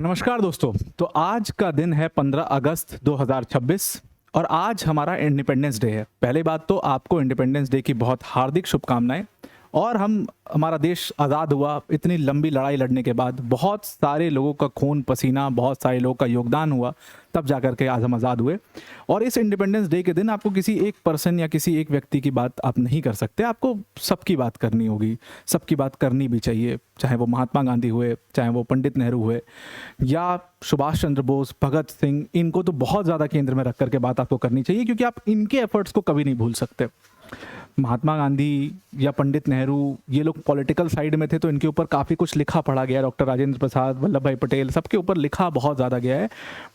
नमस्कार दोस्तों। तो आज का दिन है 15 अगस्त 2026 और आज हमारा इंडिपेंडेंस डे है। पहली बात तो आपको इंडिपेंडेंस डे की बहुत हार्दिक शुभकामनाएं। और हमारा देश आज़ाद हुआ इतनी लंबी लड़ाई लड़ने के बाद, बहुत सारे लोगों का खून पसीना, बहुत सारे लोगों का योगदान हुआ, तब जाकर के आज हम आज़ाद हुए। और इस इंडिपेंडेंस डे के दिन आपको किसी एक पर्सन या किसी एक व्यक्ति की बात आप नहीं कर सकते, आपको सबकी बात करनी होगी, सबकी बात करनी भी चाहिए। चाहे वो महात्मा गांधी हुए, चाहे वो पंडित नेहरू हुए या सुभाष चंद्र बोस, भगत सिंह, इनको तो बहुत ज़्यादा केंद्र में रख करके बात आपको करनी चाहिए, क्योंकि आप इनके एफर्ट्स को कभी नहीं भूल सकते। महात्मा गांधी या पंडित नेहरू, ये लोग पॉलिटिकल साइड में थे तो इनके ऊपर काफ़ी कुछ लिखा पढ़ा गया है। डॉक्टर राजेंद्र प्रसाद, वल्लभ भाई पटेल, सबके ऊपर लिखा बहुत ज़्यादा गया है।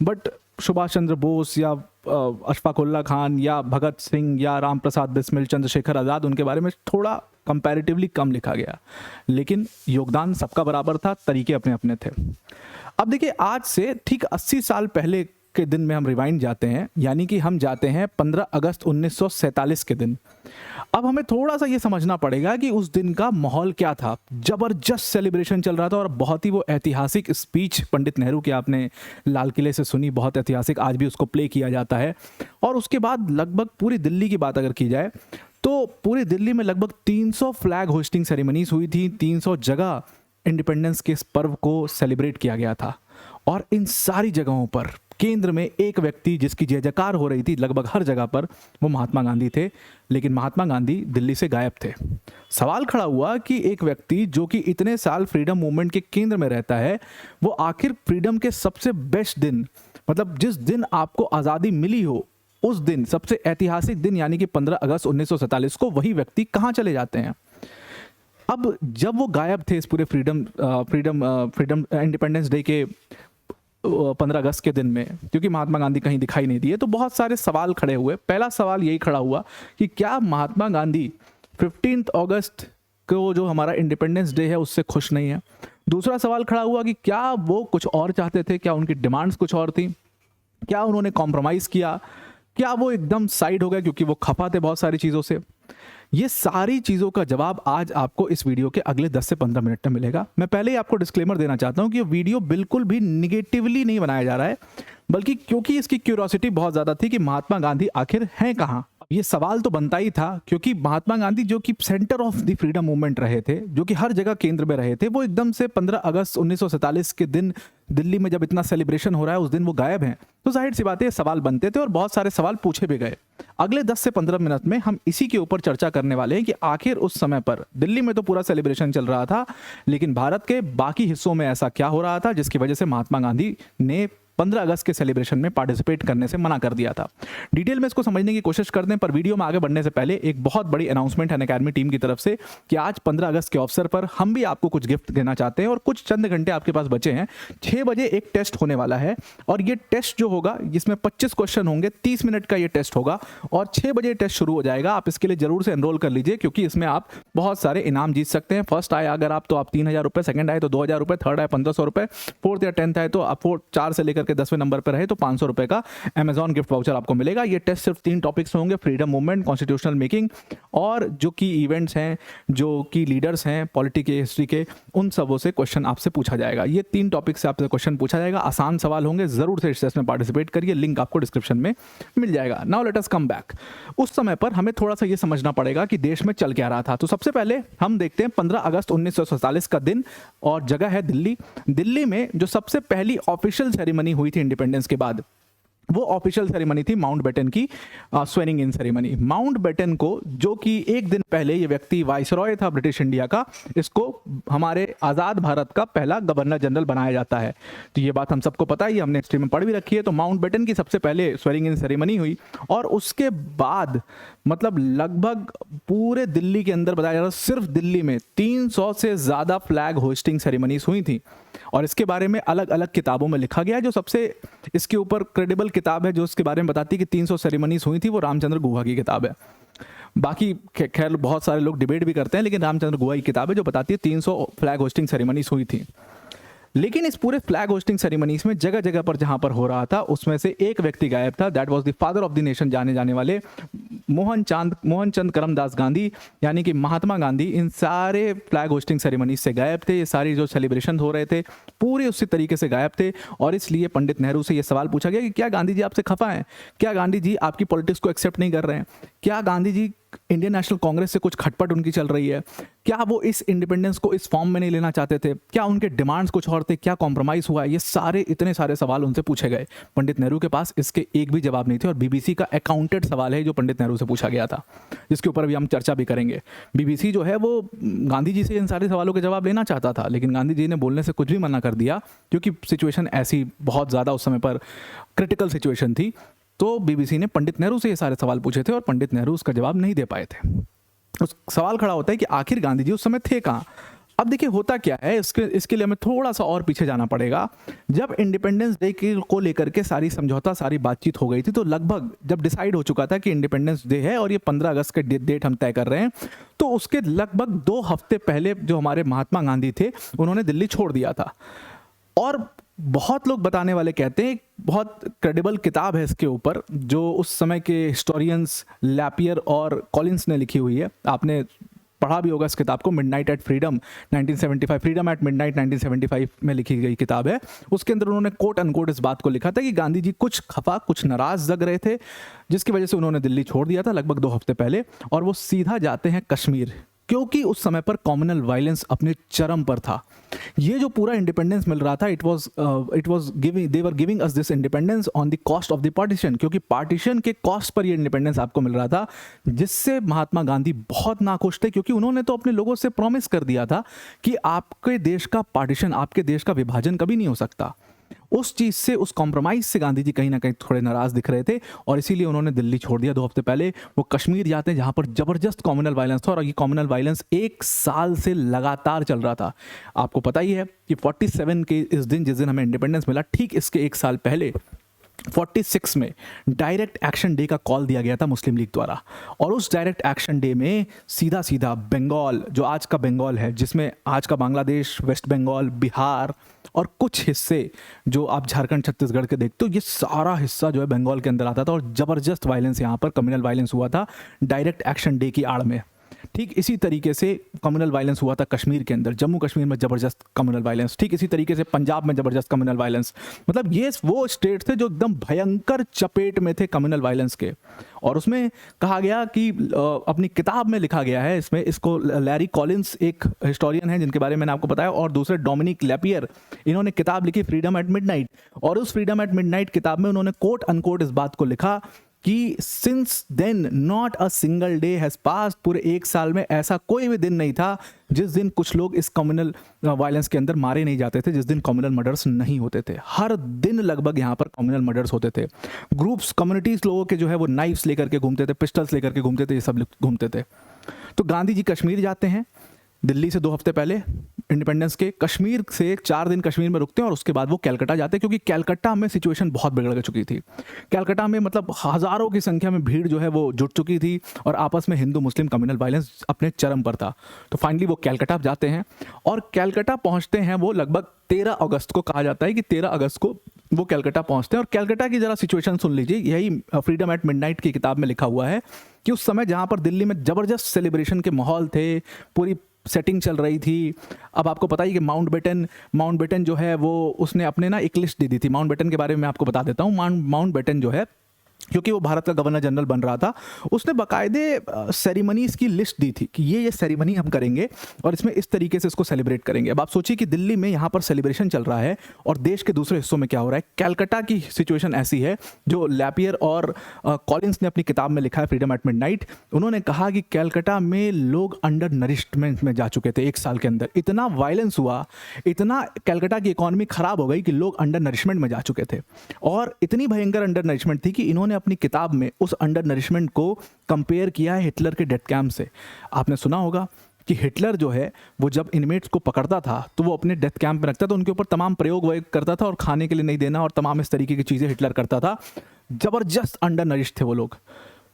बट सुभाष चंद्र बोस या अशफाक उल्लाह खान या भगत सिंह या राम प्रसाद बिस्मिल, चंद्रशेखर आज़ाद, उनके बारे में थोड़ा कंपैरेटिवली कम लिखा गया। लेकिन योगदान सबका बराबर था, तरीके अपने अपने थे। अब देखिए, आज से ठीक 80 साल पहले के दिन में हम रिवाइंड जाते हैं, यानी कि हम जाते हैं 15 अगस्त 1947 के दिन। अब हमें थोड़ा सा ये समझना पड़ेगा कि उस दिन का माहौल क्या था। जबरदस्त सेलिब्रेशन चल रहा था और बहुत ही वो ऐतिहासिक स्पीच पंडित नेहरू की आपने लाल किले से सुनी, बहुत ऐतिहासिक, आज भी उसको प्ले किया जाता है। और उसके बाद लगभग पूरी दिल्ली की बात अगर की जाए तो पूरी दिल्ली में लगभग 300 फ्लैग होस्टिंग सेरेमनीज हुई थी। 300 जगह इंडिपेंडेंस के इस पर्व को सेलिब्रेट किया गया था। और इन सारी जगहों पर केंद्र में एक व्यक्ति जिसकी जय जयकार हो रही थी लगभग हर जगह पर, वो महात्मा गांधी थे। लेकिन महात्मा गांधी दिल्ली से गायब थे। सवाल खड़ा हुआ कि एक व्यक्ति जो कि इतने साल फ्रीडम मूवमेंट के केंद्र में रहता है, वो आखिर फ्रीडम के सबसे बेस्ट दिन, मतलब जिस दिन आपको आज़ादी मिली हो, उस दिन, सबसे ऐतिहासिक दिन यानी कि 15 अगस्त 1947 को, वही व्यक्ति कहाँ चले जाते हैं। अब जब वो गायब थे इस पूरे फ्रीडम इंडिपेंडेंस डे के 15 अगस्त के दिन में, क्योंकि महात्मा गांधी कहीं दिखाई नहीं दिए, तो बहुत सारे सवाल खड़े हुए। पहला सवाल यही खड़ा हुआ कि क्या महात्मा गांधी 15 अगस्त को जो हमारा इंडिपेंडेंस डे है उससे खुश नहीं है। दूसरा सवाल खड़ा हुआ कि क्या वो कुछ और चाहते थे, क्या उनकी डिमांड्स कुछ और थी, क्या उन्होंने कॉम्प्रोमाइज़ किया, क्या वो एकदम साइड हो गए क्योंकि वो खफा थे बहुत सारी चीज़ों से। ये सारी चीज़ों का जवाब आज आपको इस वीडियो के अगले 10 से 15 मिनट में मिलेगा। मैं पहले ही आपको डिस्क्लेमर देना चाहता हूं कि ये वीडियो बिल्कुल भी निगेटिवली नहीं बनाया जा रहा है, बल्कि क्योंकि इसकी क्यूरियोसिटी बहुत ज़्यादा थी कि महात्मा गांधी आखिर हैं कहाँ। ये सवाल तो बनता ही था, क्योंकि महात्मा गांधी जो कि centre of the freedom movement रहे थे, जो कि हर जगह केंद्र में रहे थे, वो एकदम से 15 अगस्त 1947 के दिन दिल्ली में जब इतना सेलिब्रेशन हो रहा है उस दिन वो गायब हैं। तो जाहिर सी बात है सवाल बनते थे और बहुत सारे सवाल पूछे भी गए। अगले 10 से 15 मिनट में हम इसी के ऊपर चर्चा करने वाले हैं कि आखिर उस समय पर दिल्ली में तो पूरा सेलिब्रेशन चल रहा था, लेकिन भारत के बाकी हिस्सों में ऐसा क्या हो रहा था जिसकी वजह से महात्मा गांधी ने 15 अगस्त के सेलिब्रेशन में पार्टिसिपेट करने से मना कर दिया था। डिटेल में इसको समझने की कोशिश करते हैं, पर वीडियो में आगे बढ़ने से पहले एक बहुत बड़ी अनाउंसमेंट है अनअकैडमी टीम की तरफ से कि आज 15 अगस्त के अवसर पर हम भी आपको कुछ गिफ्ट देना चाहते हैं और कुछ चंद घंटे आपके पास बचे हैं। 6 बजे एक टेस्ट होने वाला है और ये टेस्ट जो होगा, जिसमें 25 क्वेश्चन होंगे, 30 मिनट का ये टेस्ट होगा और 6 बजे टेस्ट शुरू हो जाएगा। आप इसके लिए जरूर से एनरोल कर लीजिए, क्योंकि इसमें आप बहुत सारे इनाम जीत सकते हैं। फर्स्ट आए अगर आप, तो आप 3000 रुपये, सेकंड आए तो 2000 रुपये, थर्ड आए 1500 रुपये, फोर्थ या 10th आए तो आप 4 से लेकर के 10वें नंबर पर रहे तो 500 रुपए का अमेजॉन गिफ्ट वाउचर आपको मिलेगा। ये टेस्ट सिर्फ 3 टॉपिक्स होंगे, फ्रीडम मूवमेंट, कॉन्स्टिट्यूशनल मेकिंग और जो की इवेंट्स हैं, जो की लीडर्स हैं पॉलिटी के, हिस्ट्री के, उन सबों से क्वेश्चन आपसे पूछा जाएगा। ये 3 टॉपिक से आपसे क्वेश्चन पूछा जाएगा। आसान सवाल होंगे, जरूर से इस टेस्ट में पार्टिसिपेट करिए। लिंक आपको डिस्क्रिप्शन में मिल जाएगा। Now let us come back. उस समय पर हमें थोड़ा सा ये समझना पड़ेगा कि देश में चल क्या रहा था। तो सबसे पहले हम देखते हैं 15 अगस्त 1947 का दिन और जगह है दिल्ली। दिल्ली में जो सबसे पहली ऑफिशियल सेरेमनी हुई थी इंडिपेंडेंस के बाद, वो ऑफिशियल सेरेमनी थी माउंटबेटन की स्वेरिंग इन सेरेमनी। माउंटबेटन को, जो कि एक दिन पहले ये व्यक्ति वाइसरॉय था ब्रिटिश इंडिया का, इसको हमारे आज़ाद भारत का पहला गवर्नर जनरल बनाया जाता है। तो ये बात हम सबको पता ही, हमने हिस्ट्री में पढ़ भी रखी है। तो माउंटबेटन की सबसे पहले स्वेरिंग इन सेरेमनी हुई और उसके बाद मतलब लगभग पूरे दिल्ली के अंदर, बताया जा रहा है सिर्फ दिल्ली में 300 से ज़्यादा फ्लैग होस्टिंग सेरेमनीज हुई थी। और इसके बारे में अलग अलग किताबों में लिखा गया। जो सबसे इसके ऊपर क्रेडिबल किताब है जो इसके बारे में बताती है कि 300 सेरेमनीज हुई थी, वो रामचंद्र गुहा की किताब है। बाकी खैर बहुत सारे लोग डिबेट भी करते हैं, लेकिन रामचंद्र गुहा की किताब है जो बताती है 300 फ्लैग होस्टिंग सेरेमनीज हुई थी। लेकिन इस पूरे फ्लैग होस्टिंग सेरेमनीज में जगह जगह पर जहां पर हो रहा था, उसमें से एक व्यक्ति गायब था। That was the father of the nation, जाने जाने वाले मोहनचंद करमदास गांधी यानी कि महात्मा गांधी इन सारे फ्लैग होस्टिंग सेरेमनी से गायब थे। ये सारी जो सेलिब्रेशन हो रहे थे पूरे उसी तरीके से गायब थे। और इसलिए पंडित नेहरू से ये सवाल पूछा गया कि क्या गांधी जी आपसे खफा हैं, क्या गांधी जी आपकी पॉलिटिक्स को एक्सेप्ट नहीं कर रहे हैं, क्या गांधी जी इंडियन नेशनल कांग्रेस से कुछ खटपट उनकी चल रही है, क्या वो इस इंडिपेंडेंस को इस फॉर्म में नहीं लेना चाहते थे, क्या उनके डिमांड्स कुछ और थे, क्या कॉम्प्रोमाइज़ हुआ। ये सारे इतने सारे सवाल उनसे पूछे गए। पंडित नेहरू के पास इसके एक भी जवाब नहीं थे। और बीबीसी का अकाउंटेड सवाल है जो पंडित नेहरू से पूछा गया था, जिसके ऊपर अभी हम चर्चा भी करेंगे। बीबीसी जो है वो गांधी जी से इन सारे सवालों के जवाब लेना चाहता था, लेकिन गांधी जी ने बोलने से कुछ भी मना कर दिया, क्योंकि सिचुएशन ऐसी बहुत ज़्यादा उस समय पर क्रिटिकल सिचुएशन थी। तो बीबीसी ने पंडित नेहरू से ये सारे सवाल पूछे थे और पंडित नेहरू उसका जवाब नहीं दे पाए थे। उस सवाल खड़ा होता है कि आखिर गांधी जी उस समय थे कहाँ। अब देखिए होता क्या है, इसके लिए हमें थोड़ा सा और पीछे जाना पड़ेगा। जब इंडिपेंडेंस डे को लेकर के सारी समझौता, सारी बातचीत हो गई थी, तो लगभग जब डिसाइड हो चुका था कि इंडिपेंडेंस डे है और ये 15 अगस्त के डेट हम तय कर रहे हैं, तो उसके लगभग 2 हफ्ते पहले जो हमारे महात्मा गांधी थे उन्होंने दिल्ली छोड़ दिया था। और बहुत लोग बताने वाले कहते हैं, बहुत क्रेडिबल किताब है इसके ऊपर जो उस समय के हिस्टोरियंस लैपियर और कॉलिंस ने लिखी हुई है। आपने पढ़ा भी होगा इस किताब को, Midnight at Freedom 1975, Freedom at Midnight 1975 में लिखी गई किताब है। उसके अंदर उन्होंने कोट अनकोट इस बात को लिखा था कि गांधी जी कुछ खफा, कुछ नाराज जग रहे थे, जिसकी वजह से उन्होंने दिल्ली छोड़ दिया था लगभग 2 हफ्ते पहले, और वो सीधा जाते हैं कश्मीर, क्योंकि उस समय पर कम्युनल वायलेंस अपने चरम पर था। ये जो पूरा इंडिपेंडेंस मिल रहा था, it was giving, they were giving us this independence on the cost of the partition, क्योंकि पार्टीशन के कॉस्ट पर ये इंडिपेंडेंस आपको मिल रहा था, जिससे महात्मा गांधी बहुत नाखुश थे, क्योंकि उन्होंने तो अपने लोगों से प्रॉमिस कर दिया था कि आपके देश का पार्टीशन, आपके देश का विभाजन कभी नहीं हो सकता। उस चीज़ से, उस कॉम्प्रोमाइज़ से गांधी जी कहीं ना कहीं थोड़े नाराज़ दिख रहे थे, और इसीलिए उन्होंने दिल्ली छोड़ दिया 2 हफ्ते पहले। वो कश्मीर जाते हैं जहाँ पर ज़बरदस्त कम्युनल वायलेंस था, और ये कम्युनल वायलेंस 1 साल से लगातार चल रहा था। आपको पता ही है कि 47 के इस दिन, जिस दिन हमें इंडिपेंडेंस मिला, ठीक इसके 1 साल पहले 46 में डायरेक्ट एक्शन डे का कॉल दिया गया था मुस्लिम लीग द्वारा। और उस डायरेक्ट एक्शन डे में सीधा सीधा बंगाल, जो आज का बंगाल है, जिसमें आज का बांग्लादेश, वेस्ट बंगाल, बिहार और कुछ हिस्से जो आप झारखंड, छत्तीसगढ़ के देखते हो, ये सारा हिस्सा जो है बंगाल के अंदर आता था। और ज़बरदस्त वायलेंस यहाँ पर कम्युनल वायलेंस हुआ था डायरेक्ट एक्शन डे की आड़ में। ठीक इसी तरीके से कम्युनल वायलेंस हुआ था कश्मीर के अंदर, जम्मू कश्मीर में ज़बरदस्त कम्युनल वायलेंस, ठीक इसी तरीके से पंजाब में ज़बरदस्त कम्युनल वायलेंस। मतलब ये वो स्टेट थे जो एकदम भयंकर चपेट में थे कम्युनल वायलेंस के। और उसमें कहा गया कि अपनी किताब में लिखा गया है, इसमें इसको लैरी कॉलिंस एक हिस्टोरियन है जिनके बारे में मैंने आपको बताया, और दूसरे डोमिनिक लैपियर, इन्होंने किताब लिखी फ्रीडम एट मिडनाइट। और उस फ्रीडम एट मिडनाइट किताब में उन्होंने कोट अनकोट इस बात को लिखा कि since then not a single day has passed, पूरे 1 साल में ऐसा कोई भी दिन नहीं था जिस दिन कुछ लोग इस कम्युनल वायलेंस के अंदर मारे नहीं जाते थे, जिस दिन कम्युनल मर्डर्स नहीं होते थे। हर दिन लगभग यहाँ पर कम्युनल मर्डर्स होते थे। ग्रुप्स, कम्युनिटीज़ लोगों के जो है वो नाइफ्स लेकर के घूमते थे, पिस्टल्स लेकर के घूमते थे, ये सब घूमते थे। तो गांधी जी कश्मीर जाते हैं दिल्ली से 2 हफ्ते पहले इंडिपेंडेंस के। कश्मीर से 4 दिन कश्मीर में रुकते हैं और उसके बाद वो कलकत्ता जाते हैं, क्योंकि कलकत्ता में सिचुएशन बहुत बिगड़ चुकी थी। कलकत्ता में मतलब हज़ारों की संख्या में भीड़ जो है वो जुट चुकी थी, और आपस में हिंदू मुस्लिम कम्युनल वायलेंस अपने चरम पर था। तो फाइनली वो कलकत्ता जाते हैं, और कलकत्ता पहुंचते हैं वो लगभग 13 अगस्त को। कहा जाता है कि 13 अगस्त को वो कलकत्ता पहुंचते हैं। और कलकत्ता की ज़रा सिचुएशन सुन लीजिए, यही फ्रीडम एट मिडनाइट की किताब में लिखा हुआ है कि उस समय जहाँ पर दिल्ली में ज़बरदस्त सेलिब्रेशन के माहौल थे, पूरी सेटिंग चल रही थी। अब आपको पता ही कि माउंट बेटन जो है वो उसने अपने ना एक लिस्ट दे दी थी। माउंट बेटन के बारे में मैं आपको बता देता हूँ। माउंट बेटन जो है, क्योंकि वो भारत का गवर्नर जनरल बन रहा था, उसने बाकायदे सेरेमनीज की लिस्ट दी थी कि ये सेरेमनी हम करेंगे और इसमें इस तरीके से इसको सेलिब्रेट करेंगे। अब आप सोचिए कि दिल्ली में यहाँ पर सेलिब्रेशन चल रहा है और देश के दूसरे हिस्सों में क्या हो रहा है। कलकत्ता की सिचुएशन ऐसी है जो लैपियर और कॉलिंस ने अपनी किताब में लिखा है फ्रीडम एट मिडनाइट। उन्होंने कहा कि कलकत्ता में लोग अंडर नरिशमेंट में जा चुके थे। 1 साल के अंदर इतना वायलेंस हुआ, इतना कलकत्ता की इकॉनमी खराब हो गई कि लोग अंडर नरिशमेंट में जा चुके थे। और इतनी भयंकर अंडर नरिशमेंट थी कि इन्होंने अपनी किताब में उस अंडर नरिशमेंट को कंपेयर किया है हिटलर के डेथ कैंप से। आपने सुना होगा कि हिटलर जो है वो जब इनमेट्स को पकड़ता था तो वो अपने डेथ कैंप में रखता था, उनके ऊपर तमाम प्रयोग वह करता था और खाने के लिए नहीं देना और तमाम इस तरीके की चीज़ें हिटलर करता था। जबरदस्त अंडर नरिश थे वो लोग।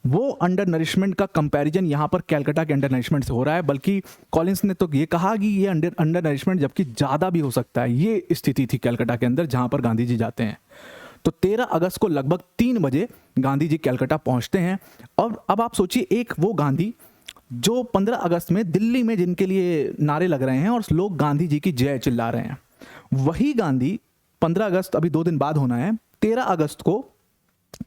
वो अंडर नरिशमेंट का कंपैरिजन यहाँ पर कलकत्ता के अंडर नरिशमेंट से हो रहा है। बल्कि कॉलिंस ने तो ये कहा कि ये अंडर नरिशमेंट जबकि ज़्यादा भी हो सकता है। ये स्थिति थी कलकत्ता के अंदर जहाँ पर गांधी जी जाते हैं। तो 13 अगस्त को लगभग 3 बजे गांधी जी कलकत्ता पहुंचते हैं। और अब आप सोचिए, एक वो गांधी जो 15 अगस्त में दिल्ली में जिनके लिए नारे लग रहे हैं और लोग गांधी जी की जय चिल्ला रहे हैं, वही गांधी 15 अगस्त अभी 2 दिन बाद होना है, 13 अगस्त को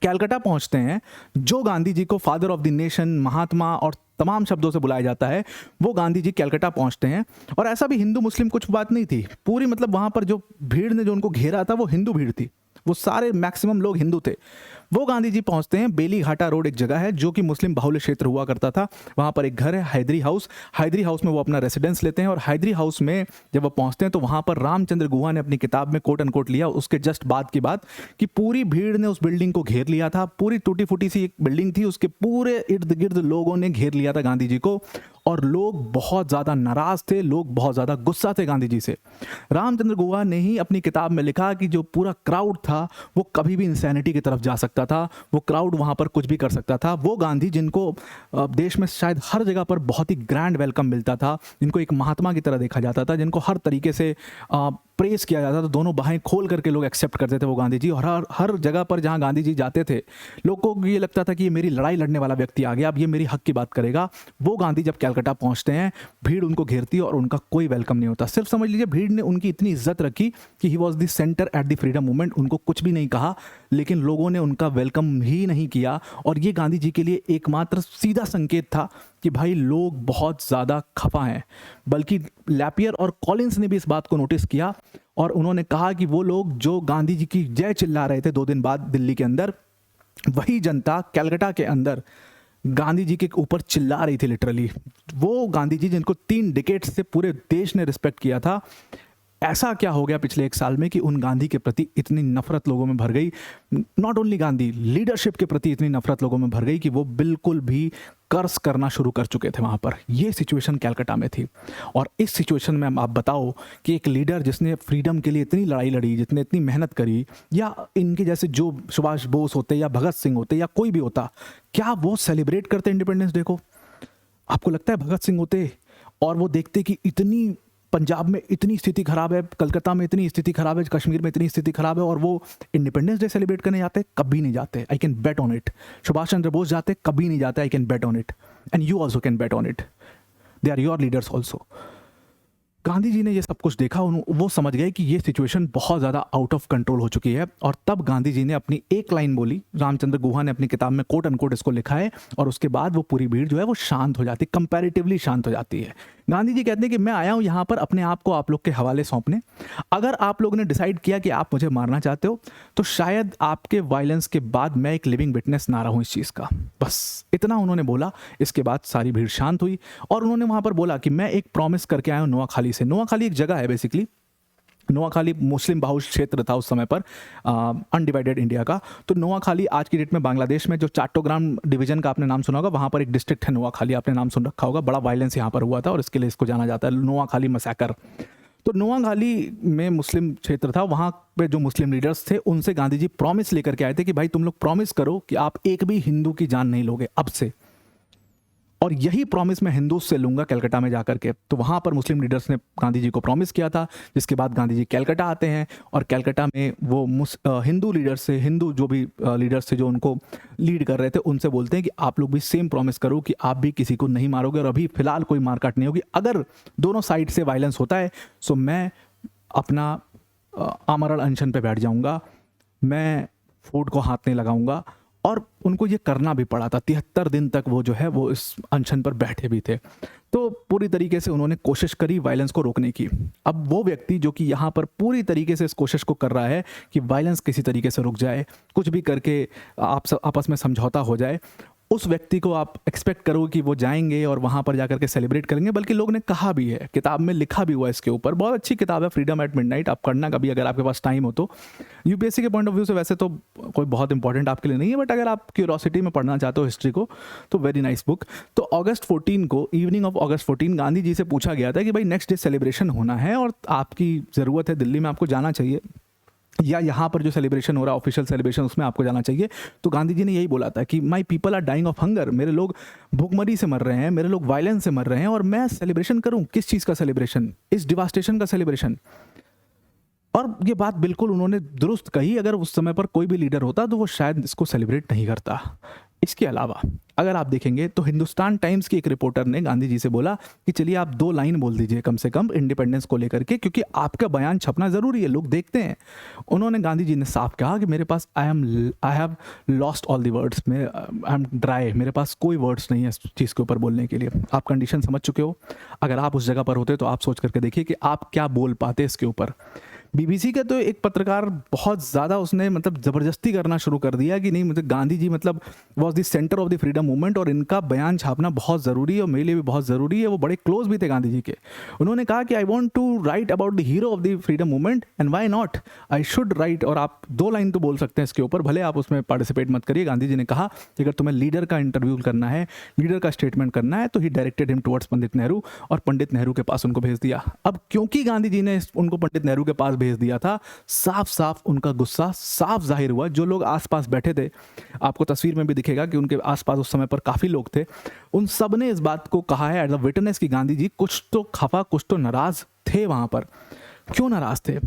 कलकत्ता पहुंचते हैं। जो गांधी जी को फादर ऑफ द नेशन, महात्मा और तमाम शब्दों से बुलाया जाता है, वो गांधी जी कलकत्ता पहुंचते हैं। और ऐसा भी हिंदू मुस्लिम कुछ बात नहीं थी, पूरी मतलब वहां पर जो भीड़ ने जो उनको घेरा था वो हिंदू भीड़ थी, वो सारे मैक्सिमम लोग हिंदू थे। वो गांधी जी पहुंचते हैं। बेली घाटा रोड एक जगह है जो कि मुस्लिम बाहुल्य क्षेत्र हुआ करता था, वहां पर एक घर है हैदरी हाउस। हैदरी हाउस में वो अपना रेसिडेंस लेते हैं और हैदरी हाउस में जब वो पहुंचते हैं तो वहां पर रामचंद्र गुहा ने अपनी किताब में कोट अनकोट लिया उसके जस्ट बाद की बात कि पूरी भीड़ ने उस बिल्डिंग को घेर लिया था। पूरी टूटी फूटी सी एक बिल्डिंग थी, उसके पूरे इर्द गिर्द लोगों ने घेर लिया था गांधी जी को और लोग बहुत ज़्यादा नाराज थे, लोग बहुत ज़्यादा गुस्सा थे गांधी जी से। रामचंद्र गुहा ने ही अपनी किताब में लिखा कि जो पूरा क्राउड था वो कभी भी इंसैनिटी की तरफ जा सकता था, वो क्राउड वहाँ पर कुछ भी कर सकता था। वो गांधी जिनको देश में शायद हर जगह पर बहुत ही ग्रैंड वेलकम मिलता था, जिनको एक महात्मा की तरह देखा जाता था, जिनको हर तरीके से प्रेस किया जाता था, दोनों बाहें खोल करके लोग एक्सेप्ट करते थे वो गांधी जी। और हर जगह पर जहाँ गांधी जी जाते थे लोगों को ये लगता था कि ये मेरी लड़ाई लड़ने वाला व्यक्ति आ गया, अब ये मेरी हक की बात करेगा। वो गांधी जब कलकत्ता पहुंचते हैं, भीड़ उनको घेरती है और उनका कोई वेलकम नहीं होता। सिर्फ समझ लीजिए भीड़ ने उनकी इतनी इज्जत रखी कि he was the centre at the freedom movement, उनको कुछ भी नहीं कहा, लेकिन लोगों ने उनका वेलकम ही नहीं किया। और ये गांधी जी के लिए एकमात्र सीधा संकेत था कि भाई लोग बहुत ज़्यादा खफा हैं। बल्कि लैपियर और कॉलिंस ने भी इस बात को नोटिस किया और उन्होंने कहा कि वो लोग जो गांधी जी की जय चिल्ला रहे थे 2 दिन बाद दिल्ली के अंदर, वही जनता कलकत्ता के अंदर गांधी जी के ऊपर चिल्ला रही थी लिटरली। वो गांधी जी जिनको 3 डिकेड्स से पूरे देश ने रिस्पेक्ट किया था, ऐसा क्या हो गया पिछले 1 साल में कि उन गांधी के प्रति इतनी नफरत लोगों में भर गई। नॉट ओनली गांधी, लीडरशिप के प्रति इतनी नफरत लोगों में भर गई कि वो बिल्कुल भी कर्स करना शुरू कर चुके थे वहाँ पर। ये सिचुएशन कलकत्ता में थी। और इस सिचुएशन में आप बताओ कि एक लीडर जिसने फ्रीडम के लिए इतनी लड़ाई लड़ी, जिसने इतनी मेहनत करी, या इनके जैसे जो सुभाष बोस होते या भगत सिंह होते या कोई भी होता, क्या वो सेलिब्रेट करते इंडिपेंडेंस डे को? आपको लगता है भगत सिंह होते और वो देखते कि इतनी पंजाब में इतनी स्थिति खराब है, कलकत्ता में इतनी स्थिति खराब है, कश्मीर में इतनी स्थिति खराब है, और वो इंडिपेंडेंस डे सेलिब्रेट करने जाते? कभी नहीं जाते। I can bet on it. Subhash Chandra Bose जाते? कभी नहीं जाते। I can bet on it and you also can bet on it. They are your leaders also. Gandhi ji ने ये सब कुछ देखा, वो समझ गए कि ये सिचुएशन बहुत ज़्यादा आउट ऑफ कंट्रोल हो चुकी है। और तब गांधी जी ने अपनी एक लाइन बोली, रामचंद्र गुहा ने अपनी किताब में कोट अनकोट इसको लिखा है, और उसके बाद वो पूरी भीड़ जो है वो शांत हो जाती, कंपैरेटिवली शांत हो जाती है। गांधी जी कहते हैं कि मैं आया हूँ यहाँ पर अपने आप को आप लोग के हवाले सौंपने। अगर आप लोगों ने डिसाइड किया कि आप मुझे मारना चाहते हो तो शायद आपके वायलेंस के बाद मैं एक लिविंग विटनेस ना रहूँ इस चीज़ का। बस इतना उन्होंने बोला। इसके बाद सारी भीड़ शांत हुई और उन्होंने वहाँ पर बोला कि मैं एक प्रॉमिस करके आया हूँ नोआखाली से। नोआखाली एक जगह है बेसिकली, नोआखाली मुस्लिम बाहुल्य क्षेत्र था उस समय पर, अनडिवाइडेड इंडिया का। तो नोआखाली आज की डेट में बांग्लादेश में जो चाट्टोग्राम डिवीजन का आपने नाम सुना होगा, वहाँ पर एक डिस्ट्रिक्ट है नोआखाली, आपने नाम सुन रखा होगा। बड़ा वायलेंस यहाँ पर हुआ था और इसके लिए इसको जाना जाता है नोआखाली मैसेकर। तो नोआखाली में मुस्लिम क्षेत्र था, वहाँ पे जो मुस्लिम लीडर्स थे उनसे गांधी जी प्रॉमिस लेकर के आए थे कि भाई तुम लोग प्रॉमिस करो कि आप एक भी हिंदू की जान नहीं लोगे अब से, और यही प्रॉमिस मैं हिंदू से लूंगा कलकत्ता में जाकर के। तो वहाँ पर मुस्लिम लीडर्स ने गांधी जी को प्रॉमिस किया था, जिसके बाद गांधी जी कलकत्ता आते हैं और कलकत्ता में वो हिंदू लीडर्स से, हिंदू जो भी लीडर्स थे जो उनको लीड कर रहे थे, उनसे बोलते हैं कि आप लोग भी सेम प्रॉमिस करो कि आप भी किसी को नहीं मारोगे और अभी फिलहाल कोई मारकाट नहीं होगी। अगर दोनों साइड से वायलेंस होता है तो मैं अपना आमरण अनशन पे बैठ जाऊँगा, मैं फूड को हाथ नहीं लगाऊंगा। और उनको ये करना भी पड़ा था, 73 दिन तक वो जो है वो इस अनशन पर बैठे भी थे। तो पूरी तरीके से उन्होंने कोशिश करी वायलेंस को रोकने की। अब वो व्यक्ति जो कि यहाँ पर पूरी तरीके से इस कोशिश को कर रहा है कि वायलेंस किसी तरीके से रुक जाए, कुछ भी करके आप सब आपस में समझौता हो जाए, उस व्यक्ति को आप एक्सपेक्ट करो कि वो जाएंगे और वहाँ पर जाकर के सेलिब्रेट करेंगे। बल्कि लोग ने कहा भी है, किताब में लिखा भी हुआ है इसके ऊपर, बहुत अच्छी किताब है फ्रीडम एट मिडनाइट, आप पढ़ना कभी अगर आपके पास टाइम हो तो। यूपीएससी के पॉइंट ऑफ व्यू से वैसे तो कोई बहुत इंपॉर्टेंट आपके लिए नहीं है, बट अगर आप क्यूरोसिटी में पढ़ना चाहते हो हिस्ट्री को तो वेरी नाइस बुक। तो अगस्त 14 को, इवनिंग ऑफ अगस्त 14, गांधी जी से पूछा गया था कि भाई नेक्स्ट डे सेलिब्रेशन होना है और आपकी ज़रूरत है, दिल्ली में आपको जाना चाहिए, या यहाँ पर जो सेलिब्रेशन हो रहा है ऑफिशियल सेलिब्रेशन उसमें आपको जाना चाहिए। तो गांधी जी ने यही बोला था कि my people are dying of hunger, मेरे लोग भूखमरी से मर रहे हैं, मेरे लोग वायलेंस से मर रहे हैं, और मैं सेलिब्रेशन करूँ किस चीज़ का सेलिब्रेशन? इस डिवास्टेशन का सेलिब्रेशन। और ये बात बिल्कुल उन्होंने दुरुस्त कही, अगर उस समय पर कोई भी लीडर होता तो वो शायद इसको सेलिब्रेट नहीं करता। इसके अलावा अगर आप देखेंगे तो हिंदुस्तान टाइम्स की एक रिपोर्टर ने गांधी जी से बोला कि चलिए आप 2 लाइन बोल दीजिए कम से कम इंडिपेंडेंस को लेकर के, क्योंकि आपका बयान छपना ज़रूरी है, लोग देखते हैं। उन्होंने, गांधी जी ने साफ कहा कि मेरे पास I have lost all the words, मैं आई एम ड्राई, मेरे पास कोई वर्ड्स नहीं है इस चीज़ के ऊपर बोलने के लिए। आप कंडीशन समझ चुके हो। अगर आप उस जगह पर होते तो आप सोच करके देखिए कि आप क्या बोल पाते इसके ऊपर। बीबीसी का तो एक पत्रकार बहुत ज़्यादा उसने मतलब ज़बरदस्ती करना शुरू कर दिया कि नहीं, मतलब गांधी जी मतलब was the centre of the freedom movement और इनका बयान छापना बहुत ज़रूरी है और मेरे लिए भी बहुत ज़रूरी है। वो बड़े क्लोज भी थे गांधी जी के। उन्होंने कहा कि I want to write about the hero of the freedom movement and why not, I should write. और आप 2 लाइन तो बोल सकते हैं इसके ऊपर, भले आप उसमें पार्टिसिपेट मत करिए। गांधी जी ने कहा कि अगर तुम्हें लीडर का इंटरव्यू करना है, लीडर का स्टेटमेंट करना है, तो ही directed him towards Pandit Nehru, और पंडित नेहरू के पास उनको भेज दिया। अब क्योंकि गांधी जी ने उनको पंडित नेहरू के पास भेज दिया था, साफ साफ उनका गुस्सा साफ जाहिर हुआ। जो लोग आसपास बैठे थे, आपको तस्वीर में भी दिखेगा कि उनके आसपास उस समय पर काफ़ी लोग थे, उन सब ने इस बात को कहा है एज अ विटनेस कि गांधी जी कुछ तो खफा, कुछ तो नाराज़ थे वहाँ पर। क्यों नाराज़ थे?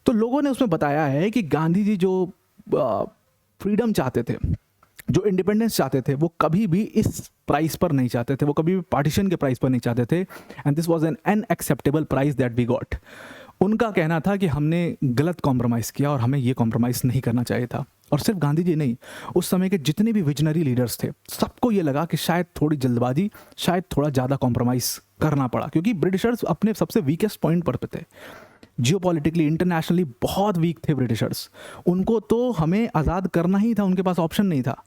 तो लोगों ने उसमें बताया है कि गांधी जी जो फ्रीडम चाहते थे, जो इंडिपेंडेंस चाहते थे, वो कभी भी इस प्राइस पर नहीं चाहते थे, वो कभी भी पार्टीशन के प्राइस पर नहीं चाहते थे। And this was an unacceptable price that we got. उनका कहना था कि हमने गलत कॉम्प्रोमाइज़ किया और हमें ये कॉम्प्रोमाइज़ नहीं करना चाहिए था। और सिर्फ गांधी जी नहीं, उस समय के जितने भी विजनरी लीडर्स थे, सबको ये लगा कि शायद थोड़ी जल्दबाजी, शायद थोड़ा ज़्यादा कॉम्प्रोमाइज़ करना पड़ा, क्योंकि ब्रिटिशर्स अपने सबसे वीकेस्ट पॉइंट पर थे। जियोपॉलिटिकली, इंटरनेशनली बहुत वीक थे ब्रिटिशर्स। उनको तो हमें आज़ाद करना ही था, उनके पास ऑप्शन नहीं था।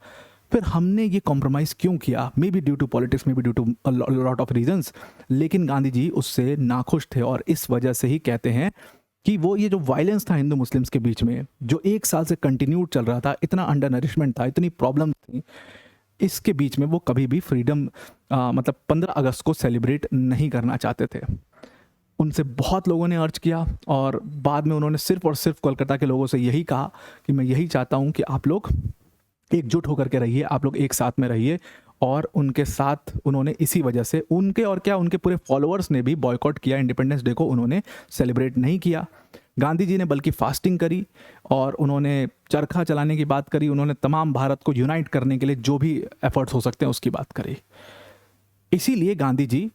फिर हमने ये कॉम्प्रोमाइज़ क्यों किया? May be due to politics, may be due to lot of reasons, लेकिन गांधी जी उससे नाखुश थे और इस वजह से ही कहते हैं कि वो ये जो वायलेंस था हिंदू मुस्लिम्स के बीच में, जो 1 साल से कंटिन्यूड चल रहा था, इतना अंडर नरिशमेंट था, इतनी प्रॉब्लम थी, इसके बीच में वो कभी भी फ्रीडम मतलब 15 अगस्त को सेलिब्रेट नहीं करना चाहते थे। उनसे बहुत लोगों ने अर्ज किया और बाद में उन्होंने सिर्फ और सिर्फ कोलकाता के लोगों से यही कहा कि मैं यही चाहता हूँ कि आप लोग एकजुट होकर के रहिए, आप लोग एक साथ में रहिए। और उनके साथ उन्होंने इसी वजह से, उनके और क्या, उनके पूरे फॉलोअर्स ने भी बॉयकॉट किया, इंडिपेंडेंस डे को उन्होंने सेलिब्रेट नहीं किया। गांधी जी ने बल्कि फास्टिंग करी और उन्होंने चरखा चलाने की बात करी, उन्होंने तमाम भारत को यूनाइट करने के लिए जो भी एफर्ट्स हो सकते हैं उसकी बात करी। इसीलिए गांधी जी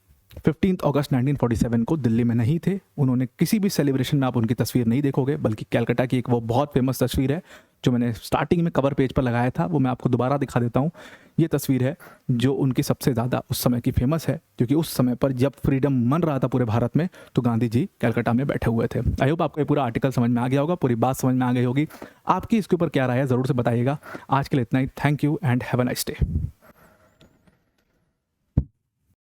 15 अगस्त 1947 को दिल्ली में नहीं थे। उन्होंने किसी भी सेलिब्रेशन में आप उनकी तस्वीर नहीं देखोगे, बल्कि कलकत्ता की एक वो बहुत फेमस तस्वीर है जो मैंने स्टार्टिंग में कवर पेज पर लगाया था, वो मैं आपको दोबारा दिखा देता हूँ। ये तस्वीर है जो उनकी सबसे ज़्यादा उस समय की फेमस है, क्योंकि उस समय पर जब फ्रीडम मन रहा था पूरे भारत में, तो गांधी जी कलकत्ता में बैठे हुए थे। आई होप आपको ये पूरा आर्टिकल समझ में आ गया होगा, पूरी बात समझ में आ गई होगी। आपकी इसके ऊपर क्या राय है ज़रूर से बताइएगा। आज के लिए इतना ही। Thank you and have a nice day.